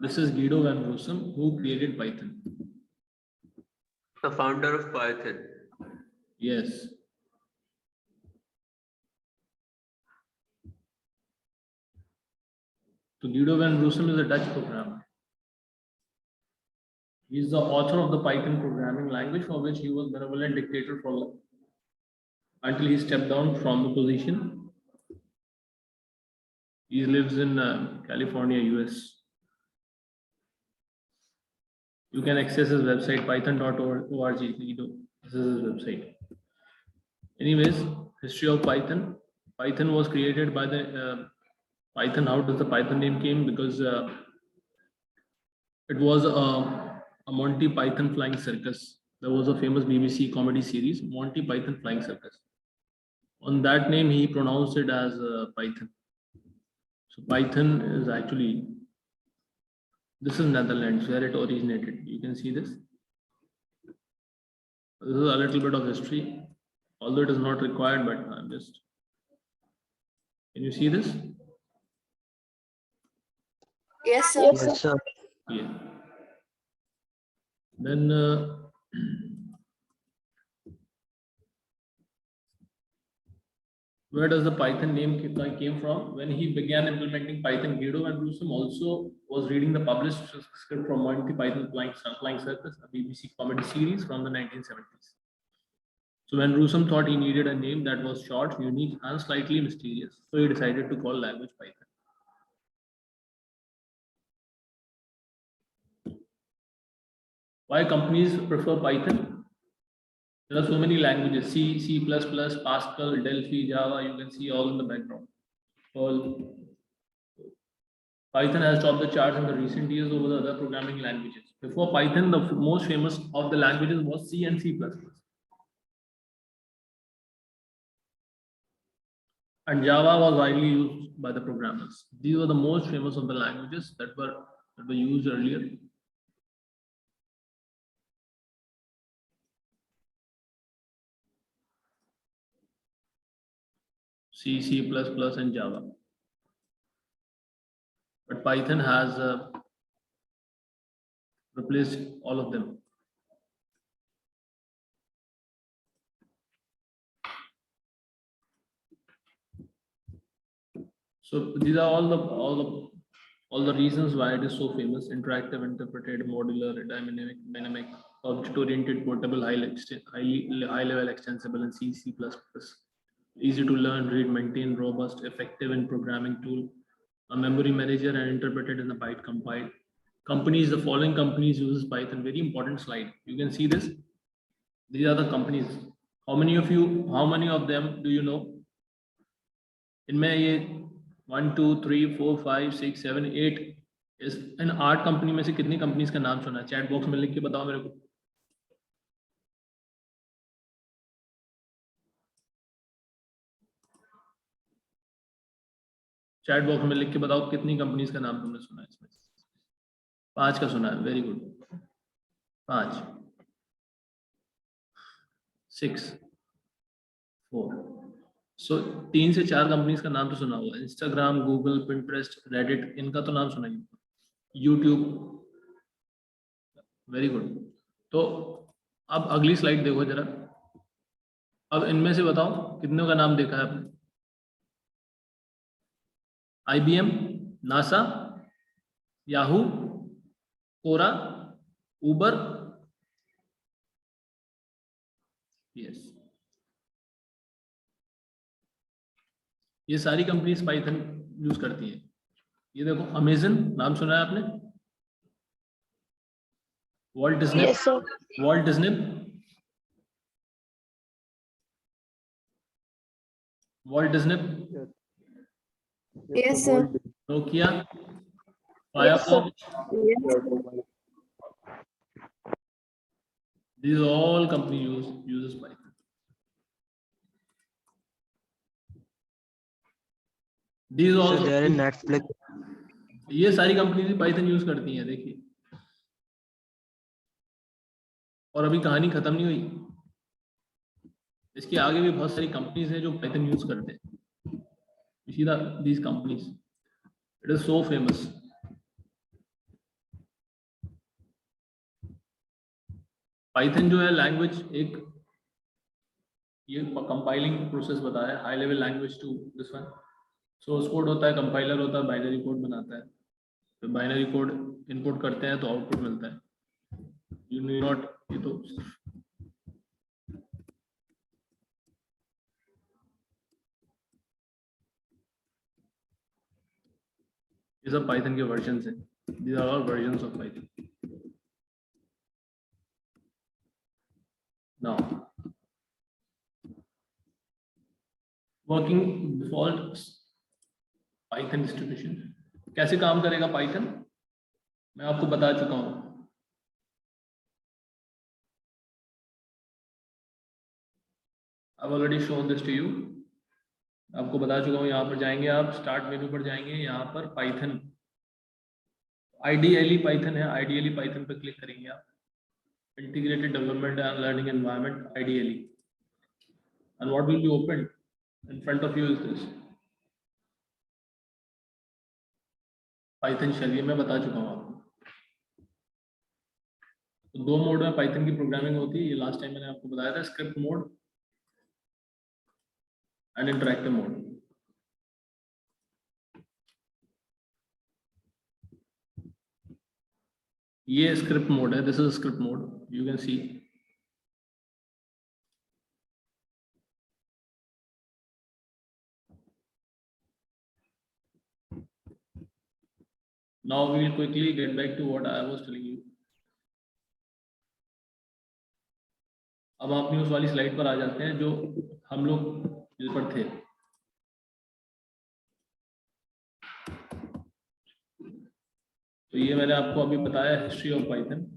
This is Guido van Rossum, who created Python. The founder of Python. Yes. So Guido van Rossum is a Dutch programmer. He is the author of the Python programming language, for which he was benevolent dictator for until he stepped down from the position. He lives in California, US. You can access his website, python.org. This is his website. Anyways, history of Python. Python was created by the Python. How does the Python name came? Because it was a Monty Python Flying Circus. There was a famous BBC comedy series, Monty Python Flying Circus. On that name, he pronounced it as Python. So Python is actually, this is Netherlands where it originated. You can see this. This is a little bit of history, although it is not required, but I'm just, can you see this? Yes, sir. Yes, sir. Yeah. Then where does the Python name came from? When he began implementing Python, Guido van Rossum also was reading the published script from Monty Python Flying Circus, a BBC comedy series from the 1970s. So when Rossum thought he needed a name that was short, unique, and slightly mysterious, so he decided to call language Python. Why companies prefer Python? There are so many languages: C, C++, Pascal, Delphi, Java. You can see all in the background. All. Python has topped the charts in the recent years over the other programming languages. Before Python, the most famous of the languages was C and C++. And Java was widely used by the programmers. These were the most famous of the languages that were used earlier. C, C++, and Java. But Python has replaced all of them. So these are all the reasons why it is so famous: interactive, interpreted, modular, dynamic, object-oriented, portable, high-level, extensible, and C, C++. Easy to learn, read, maintain, robust, effective in programming tool, a memory manager, and interpreted in the byte compiled. Companies, the following companies uses Python. Very important slide. You can see this. These are the companies. How many of them do you know? इनमें ये 1 2 3 4 5 6 7 8 इस इन 8 company में से कितनी companies का नाम सुना है? चैट बॉक्स में लिख के बताओ मेरे को. चैट बॉक्स में लिख के बताओ कितनी कंपनीज का नाम तुमने सुना है इसमें. 5 का सुना है. Very good. 5 6 4. सो 3 से 4 कंपनीज का नाम तो सुना होगा. इंस्टाग्राम, गूगल, पिंटरेस्ट, रेडिट, इनका तो नाम सुना ही. यूट्यूब. Very good. तो अब अगली स्लाइड देखो जरा. अब इनमें से बताओ कितनों का नाम देखा है आपने? IBM, नासा, याहू, कोरा, उबर. यस, ये सारी कंपनीज पाइथन यूज करती है. ये देखो, अमेजन नाम सुना है आपने? Walt Disney. Yes, sir. Walt Disney. Walt Disney. Yes, sir. Nokia, Yes, sir. Firefox. Yes. These all company uses Python. These So also, there in Netflix. ये सारी कंपनीज पाइथन यूज करती हैं. देखिए, और अभी कहानी खत्म नहीं हुई. इसके आगे भी बहुत सारी कंपनीज हैं जो पाइथन यूज करते हैं. You see these companies. It is so famous. Python जो है लैंग्वेज एक ये कंपाइलिंग प्रोसेस बताया है, high level language to this one. Source code होता है, कंपाइलर होता है, बाइनरी कोड बनाता है। तो बाइनरी कोड इनपुट करते हैं तो आउटपुट मिलता है। यू नीड नॉट, ये तो ये सब पाइथन के वर्जन्स हैं। These are all versions of Python. Now, working default Python distribution कैसे काम करेगा Python? मैं आपको बता चुका हूँ। I've already shown this to you. आपको बता चुका हूँ। यहाँ पर जाएंगे आप, स्टार्ट मेनू पर जाएंगे, यहाँ पर पाइथन आइडियली पाइथन है, आइडियली पाइथन पर क्लिक करेंगे आप। Integrated development and learning environment ideally, and what will be opened in front of you is this Python shell. ये मैं बता चुका हूँ आपको। तो दो मोड में पाइथन की प्रोग्रामिंग होती है, ये लास्ट टाइम मैंने आपको बताया था, script mode and interactive mode. ये स्क्रिप्ट मोड है, this is script mode, you can C. Now we will quickly get back to what I was telling you. अब आप न्यूज़ वाली स्लाइड पर आ जाते हैं जो हम लोग इस पर थे। तो ये मैंने आपको अभी बताया हिस्ट्री ऑफ पाइथन।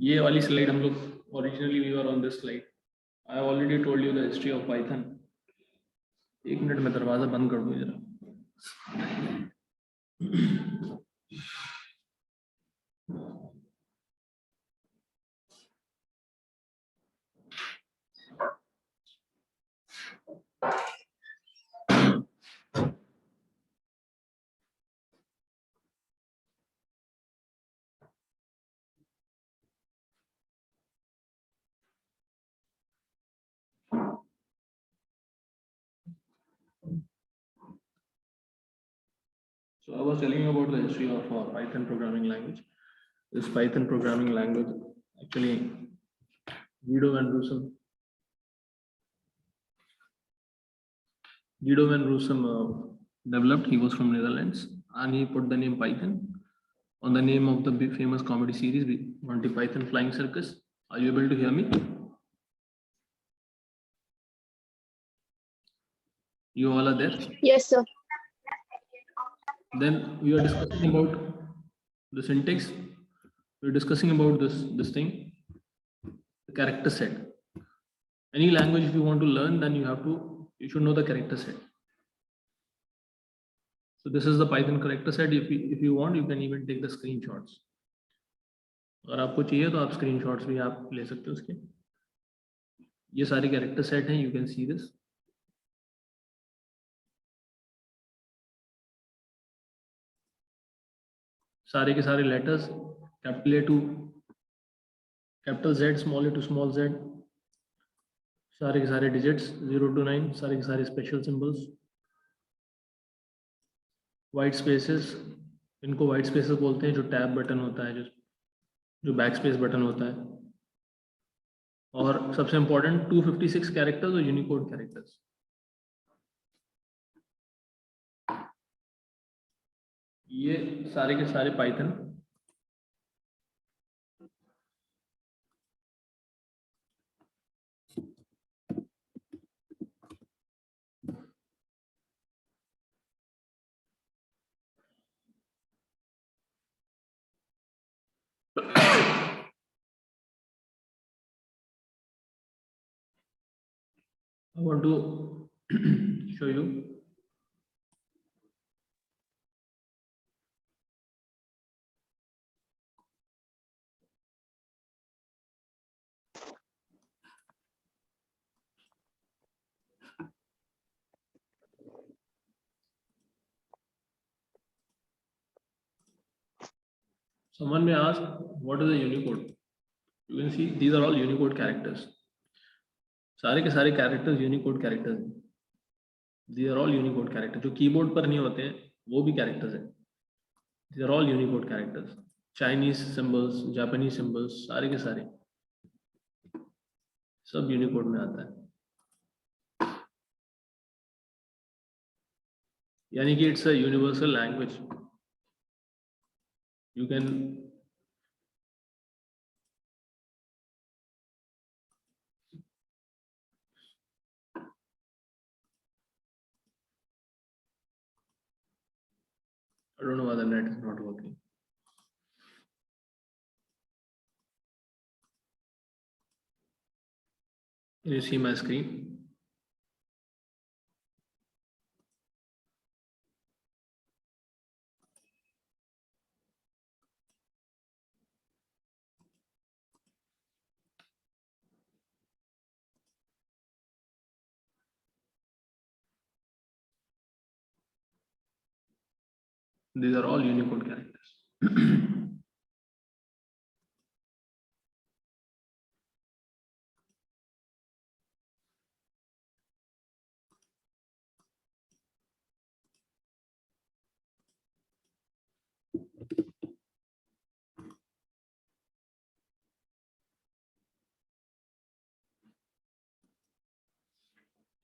ये वाली स्लाइड हम लोग originally we were on this slide. I have already told you the history of Python. एक मिनट में दरवाजा बंद कर दूं जरा। So I was telling you about the history of Python programming language. This Python programming language actually Guido van Rossum developed. He was from Netherlands and he put the name Python on the name of the big famous comedy series Monty Python Flying Circus. Are you able to hear me? You all are there? Yes, sir. Then we are discussing about the syntax. We are discussing about this thing, the character set. Any language if you want to learn, then you should know the character set. So this is the Python character set. If you want, you can even take the screenshots. अगर आपको चाहिए तो आप screenshots भी आप ले सकते हो उसके। ये सारे कैरेक्टर सेट हैं, यू कैन सी दिस। सारे के सारे letters, capital A to capital Z, small A to small Z, सारे के सारे डिजिट्स 0 to 9, सारे के सारे स्पेशल सिंबल्स, वाइट स्पेसेस, इनको वाइट स्पेसेस बोलते हैं, जो टैब बटन होता है, जो बैक स्पेस बटन होता है, और सबसे इंपॉर्टेंट 256 कैरेक्टर्स और यूनिकोड कैरेक्टर्स। ये सारे के सारे Python I want to show you. Someone may ask, what is a Unicode? You can see these are all Unicode characters. सारे के सारे characters Unicode characters हैं. These are all Unicode characters. जो keyboard पर नहीं होते हैं, वो भी characters हैं. These are all Unicode characters. Chinese symbols, Japanese symbols, सारे के सारे सब Unicode में आता है. यानी कि it's a universal language. You can I don't know why the net is not working. Can you see my screen? These are all Unicode characters.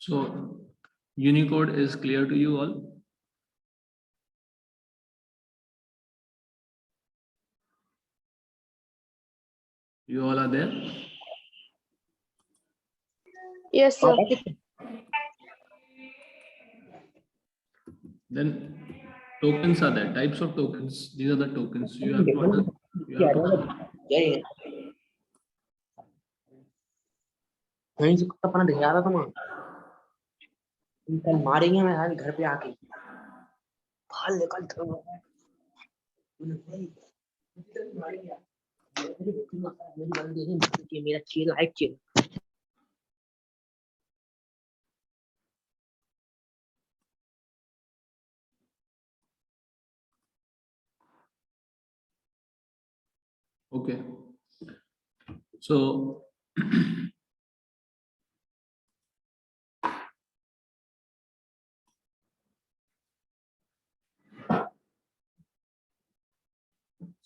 So Unicode is clear to you all? You all are there? Yes, sir. Then tokens are there, types of tokens. These are the tokens. You have to कहीं से कुत्ता अपना दिखा रहा था मैं कल मारेंगे मैं आज घर पे आके बाहर निकल मेरा chill like chill Okay. So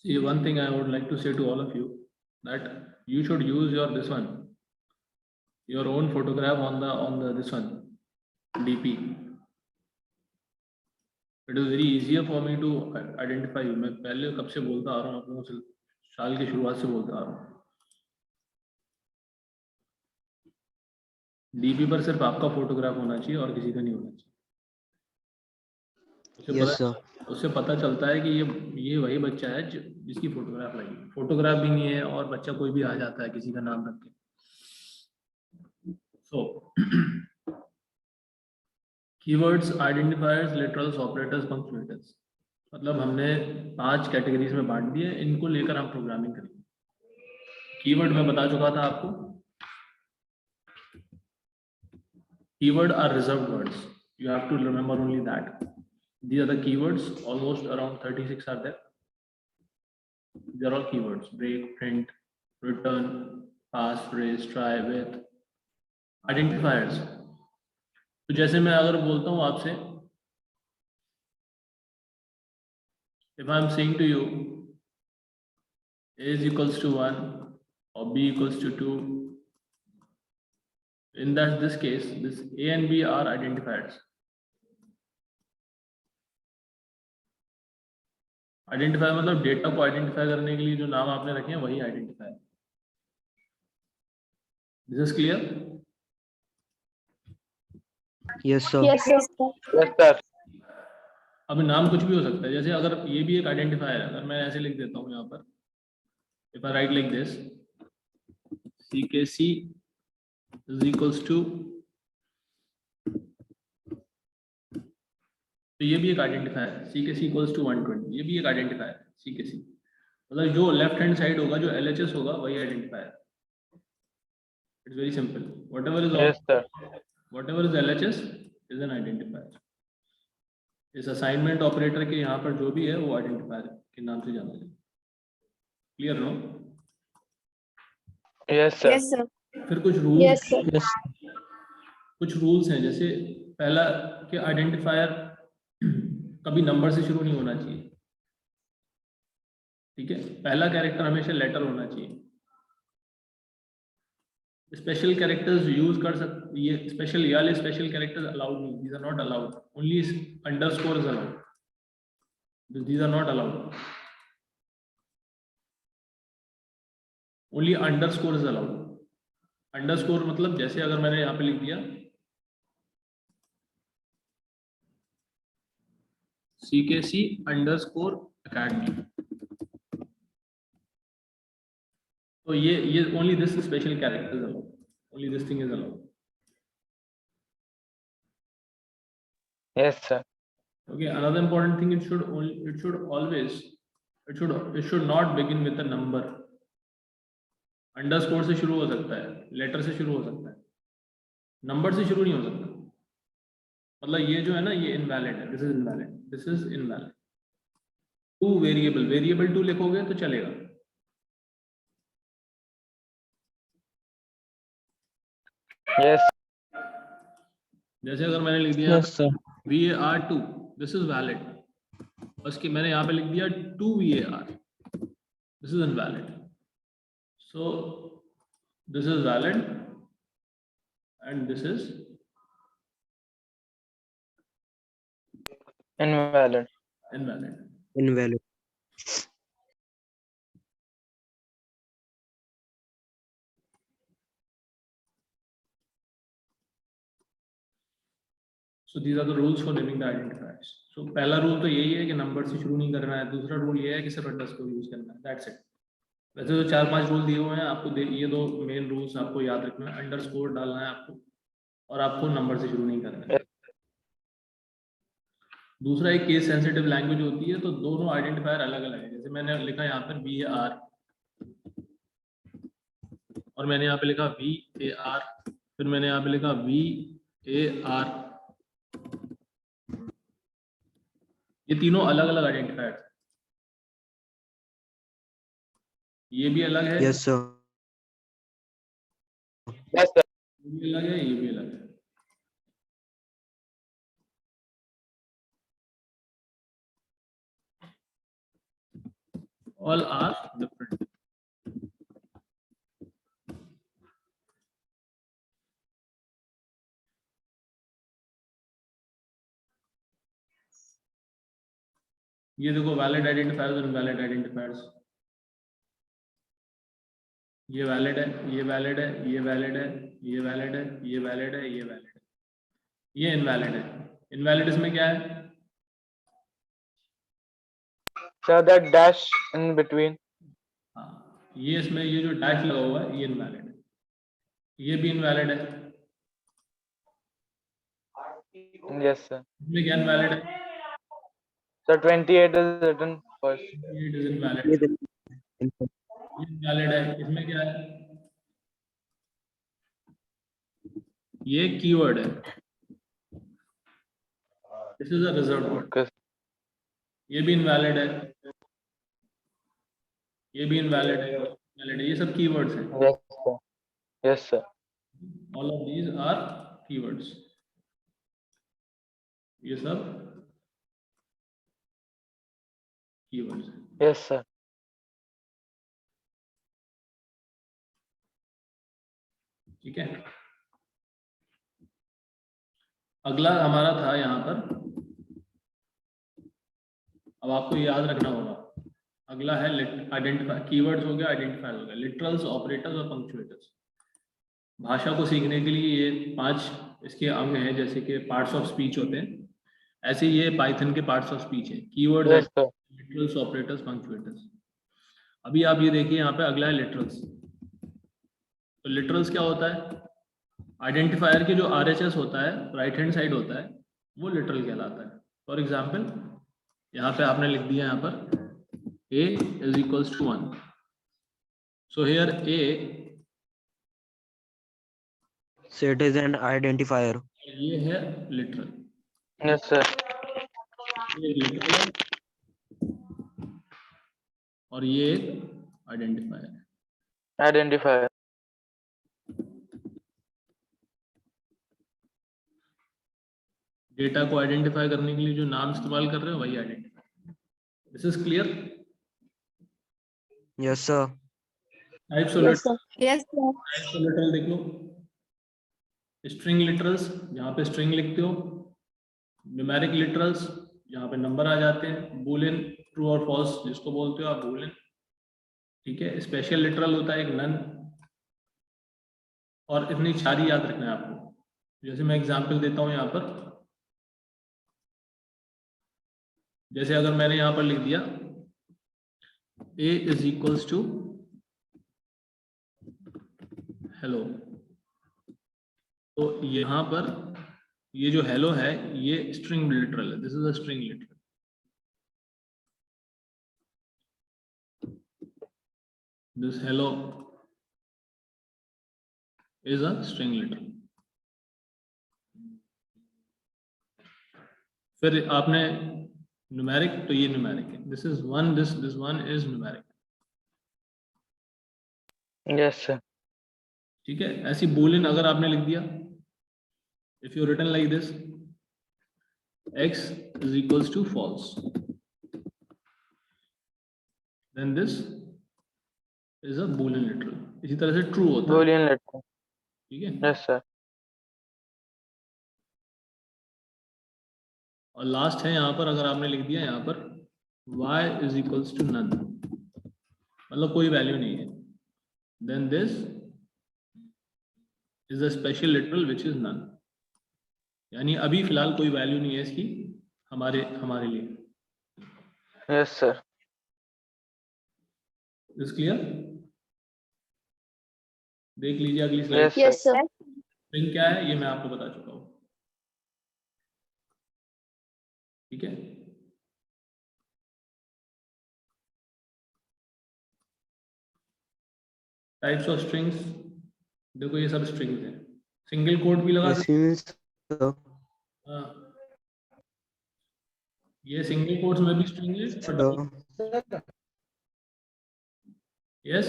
see, one thing I would like to say to all of you, that you should use your own photograph on the this one DP. It is very easier for me to identify you. मैं पहले कब से बोलता आ रहा हूँ, आप लोगों से साल की शुरुआत से बोलता आ रहा हूँ. डीपी पर सिर्फ आपका फोटोग्राफ होना चाहिए और किसी का नहीं होना चाहिए. उससे पता चलता है कि ये वही बच्चा है जिसकी फोटोग्राफ लगी. फोटोग्राफ भी नहीं है और बच्चा कोई भी आ जाता है किसी का नाम रख के. So keywords, identifiers, literals, operators, punctuators. मतलब हमने 5 कैटेगरीज में बांट दिए. इनको लेकर हम प्रोग्रामिंग करेंगे. कीवर्ड मैं बता चुका था आपको. Keyword are reserved words. You have to remember only that. These are the keywords. Almost around 36 are there. They are all keywords. Break, print, return, pass, phrase, try, with. Identifiers. तो जैसे मैं अगर बोलता हूँ आपसे, if I am saying to you A is equals to 1 or B equals to 2, in this case, this A and B are identifiers. Identifier मतलब data को identify करने के लिए जो नाम आपने रखे हैं वही identifier. This is clear? Yes sir. Yes, sir. Yes, sir. अब नाम कुछ भी हो सकता है. जैसे अगर ये भी एक आइडेंटिफायर है, अगर मैं ऐसे लिख देता हूँ यहाँ पर, if I write like this, CKC is equals to, तो ये भी एक आइडेंटिफायर है. CKC equals to 120, ये भी एक आइडेंटिफायर है. CKC मतलब जो लेफ्ट हैंड साइड होगा, जो LHS होगा, वही identifier. It's very simple. whatever is LHS is an identifier. इस असाइनमेंट ऑपरेटर के यहाँ पर जो भी है वो आइडेंटिफायर के नाम से जाना जाए. Clear no? Yes, sir. Yes, sir. फिर कुछ रूल्स Yes, sir. कुछ रूल्स हैं, जैसे पहला कि आइडेंटिफायर कभी नंबर से शुरू नहीं होना चाहिए, ठीक है? पहला कैरेक्टर हमेशा लेटर होना चाहिए। स्पेशल कैरेक्टर्स यूज कर सकते, ये स्पेशल, ये वाले स्पेशल कैरेक्टर्स अलाउड नहीं, these are not allowed, only underscore is allowed, these are not allowed, only underscore is allowed. Underscore मतलब जैसे अगर मैंने यहाँ पे लिख दिया CKC अंडरस्कोर अकेडमी, तो ये only this special character is allowed, only this thing is allowed. Yes, sir. Okay, another important thing, it should not begin with a number. Underscore से शुरू हो सकता है, लेटर से शुरू हो सकता है, नंबर से शुरू नहीं हो सकता। मतलब ये जो है ना, ये इनवैलिड है, this is invalid, this is invalid. Two variable, variable two लिखोगे तो चलेगा। Yes. जैसे अगर मैंने लिख दिया Yes, sir. VAR2, this is valid, उसके मैंने यहाँ पे लिख दिया 2 VAR, this is invalid. So this is valid and this is Invalid. Invalid. Invalid. So these are the rules for naming the identifiers. So पहला रूल तो यही है कि नंबर से शुरू नहीं करना है, दूसरा रूल ये है कि सिर्फ अंडरस्कोर यूज करना है, दैट्स इट। वैसे तो 4-5 रूल दिए हुए हैं आपको, ये दो मेन रूल्स आपको याद रखना है, अंडरस्कोर डालना है आपको, और आपको नंबर से शुरू नहीं करना है। दूसरा एक केस सेंसिटिव लैंग्वेज होती है, तो दोनों आइडेंटिफायर अलग अलग है। जैसे मैंने लिखा यहाँ पर VAR और मैंने यहाँ पे लिखा VAR, फिर मैंने यहाँ पे लिखा VAR, ये तीनों अलग अलग आइडेंटिफायर हैं। ये भी अलग है, Yes, sir. Yes, sir. ये भी अलग है, ये भी अलग है। All are different. ये देखो वैलिड आइडेंटिफायर्स और इनवैलिड आइडेंटिफायर्स, ये वैलिड है, ये वैलिड है, ये वैलिड है, ये वैलिड है, ये वैलिड है, ये वैलिड है, ये इनवैलिड है। इनवैलिड इसमें क्या है? Sir, that dash in between. हाँ, ये इसमें ये जो डैश लगा हुआ है ये इनवैलिड है, ये भी इनवैलिड है। Yes, sir. इसमें क्या इनवैलिड है? So 28 is written first. It is invalid. ये ये इनवैलिड है। इसमें क्या है? ये कीवर्ड है, this is a reserve word, Okay. ये भी इनवैलिड है, ये भी इनवैलिड है, इनवैलिड है। ये सब कीवर्ड्स हैं, Yes, sir. Yes, sir. All of these are keywords, ये सब कीवर्ड्स हैं। Yes, sir. ठीक है, अगला हमारा था यहाँ पर, अब आपको याद रखना होगा, अगला है आइडेंटिफाई, कीवर्ड्स हो गया, आइडेंटिफायर हो गया, लिटरल्स, ऑपरेटर्स और पंक्चुएटर्स। भाषा को सीखने के लिए ये 5 इसके अंग हैं, जैसे कि पार्ट्स ऑफ स्पीच होते हैं, ऐसे ये पाइथन के पार्ट्स ऑफ स्पीच है। Keywords, Yes, sir. Literals, operators, punctuators. अभी आप ये देखिए, यहाँ पे अगला है लिटरल्स। तो लिटरल्स क्या होता है? आइडेंटिफायर के जो RHS होता है, राइट हैंड साइड होता है, वो लिटरल कहलाता है। फॉर एग्जाम्पल यहाँ पे आपने लिख दिया यहाँ पर A is equals to 1, so here A, So it is an identifier. ये है लिटरल, Yes, sir. ये लिटरल है और ये एक आइडेंटिफायर। identifier, डेटा को आइडेंटिफाई करने के लिए जो नाम इस्तेमाल कर रहे हो वही identifier. This is clear. Yes, sir. Types of Yes, sir. Yes, sir. Literal देख लो। स्ट्रिंग लिटरल्स, जहाँ पे स्ट्रिंग लिखते हो। न्यूमेरिक लिटरल्स, जहाँ पे नंबर आ जाते हैं। बूलियन, ट्रू और फॉल्स जिसको बोलते हो आप बूलियन। ठीक है। स्पेशल लिटरल होता है एक नन। और इतनी सारी याद रखना है आपको। जैसे मैं एग्जांपल देता हूँ यहाँ पर। जैसे अगर मैंने यहाँ पर लिख दिया a is equals to hello, तो यहाँ पर ये जो हेलो है ये स्ट्रिंग लिटरल है। This is a string literal. This hello is a string literal. फिर आपने न्यूमेरिक, तो ये न्यूमेरिक है। This is one, this one is numeric. yes sir, ठीक है। ऐसी बूलियन अगर आपने लिख दिया, if you written like this x is equals to false, then this is a boolean literal। इसी तरह से true होता है। boolean letter, ठीक है। yes sir, और लास्ट है यहाँ पर, अगर आपने लिख दिया यहाँ पर y is equals to none, मतलब कोई वैल्यू नहीं है, then this is a special literal which is none। यानी अभी फिलहाल कोई वैल्यू नहीं है इसकी हमारे लिए। yes sir, is clear. देख लीजिए अगली slide. yes Yes, sir, sir. String क्या है ये मैं आपको बता चुका हूँ। ठीक है। टाइप्स ऑफ स्ट्रिंग्स, देखो ये सब स्ट्रिंग्स हैं। सिंगल कोट भी लगा सकते Yes, sir. हैं। हाँ, ये सिंगल कोट्स में भी स्ट्रिंग है और Sir. यस।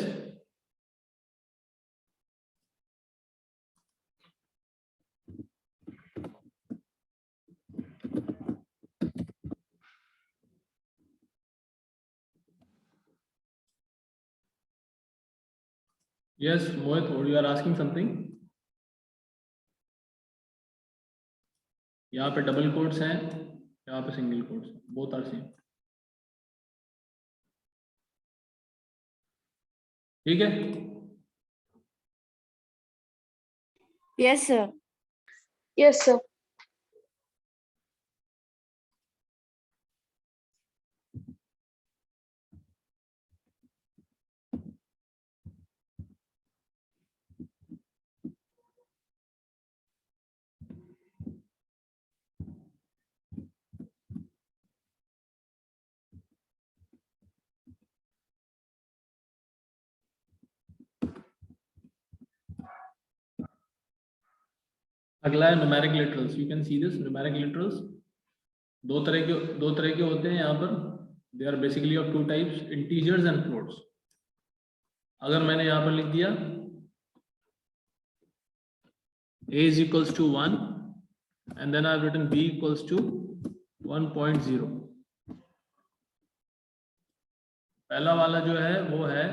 यस मोहित, और यू आर आस्किंग समथिंग। यहाँ पे डबल कोट्स हैं, यहाँ पे single quotes, both are same. ठीक है। Yes, sir. Yes, sir. अगला है numeric literals. You can see this numeric literals. दो तरह के होते हैं यहाँ पर। They are basically of two types, integers and floats. अगर मैंने यहाँ पर लिख दिया a is equals to 1 and then I've written b equals to 1.0, पहला वाला जो है वो है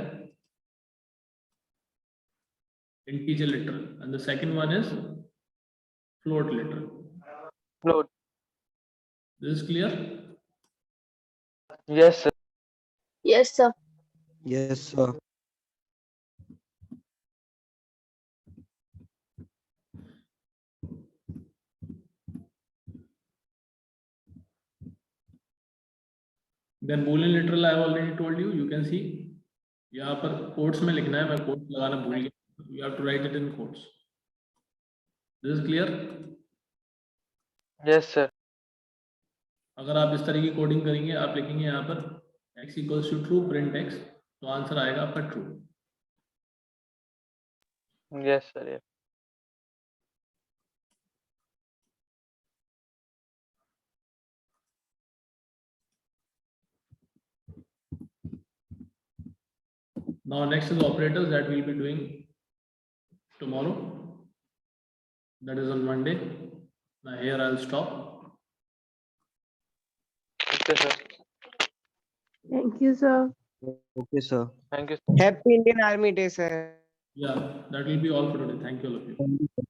integer literal and the second one is float literal। float, This is clear। yes sir, Yes, sir. Yes, sir. Then boolean literal I have already told you, you can see यहाँ पर quotes में लिखना है, मैं quotes लगाना भूल गया। You have to write it in quotes। This is clear। yes sir, अगर आप इस तरह की कोडिंग करेंगे, आप लिखेंगे यहाँ पर x equals to true print x, तो आंसर आएगा आपका true. yes sir, yes, Now next is operators that we'll be doing tomorrow. That is on Monday. Now here I'll stop. Okay, sir. Thank you, sir. Okay, sir. Thank you. Happy Indian Army Day, sir. Yeah, that will be all for today. Thank you all of you. Thank you, sir.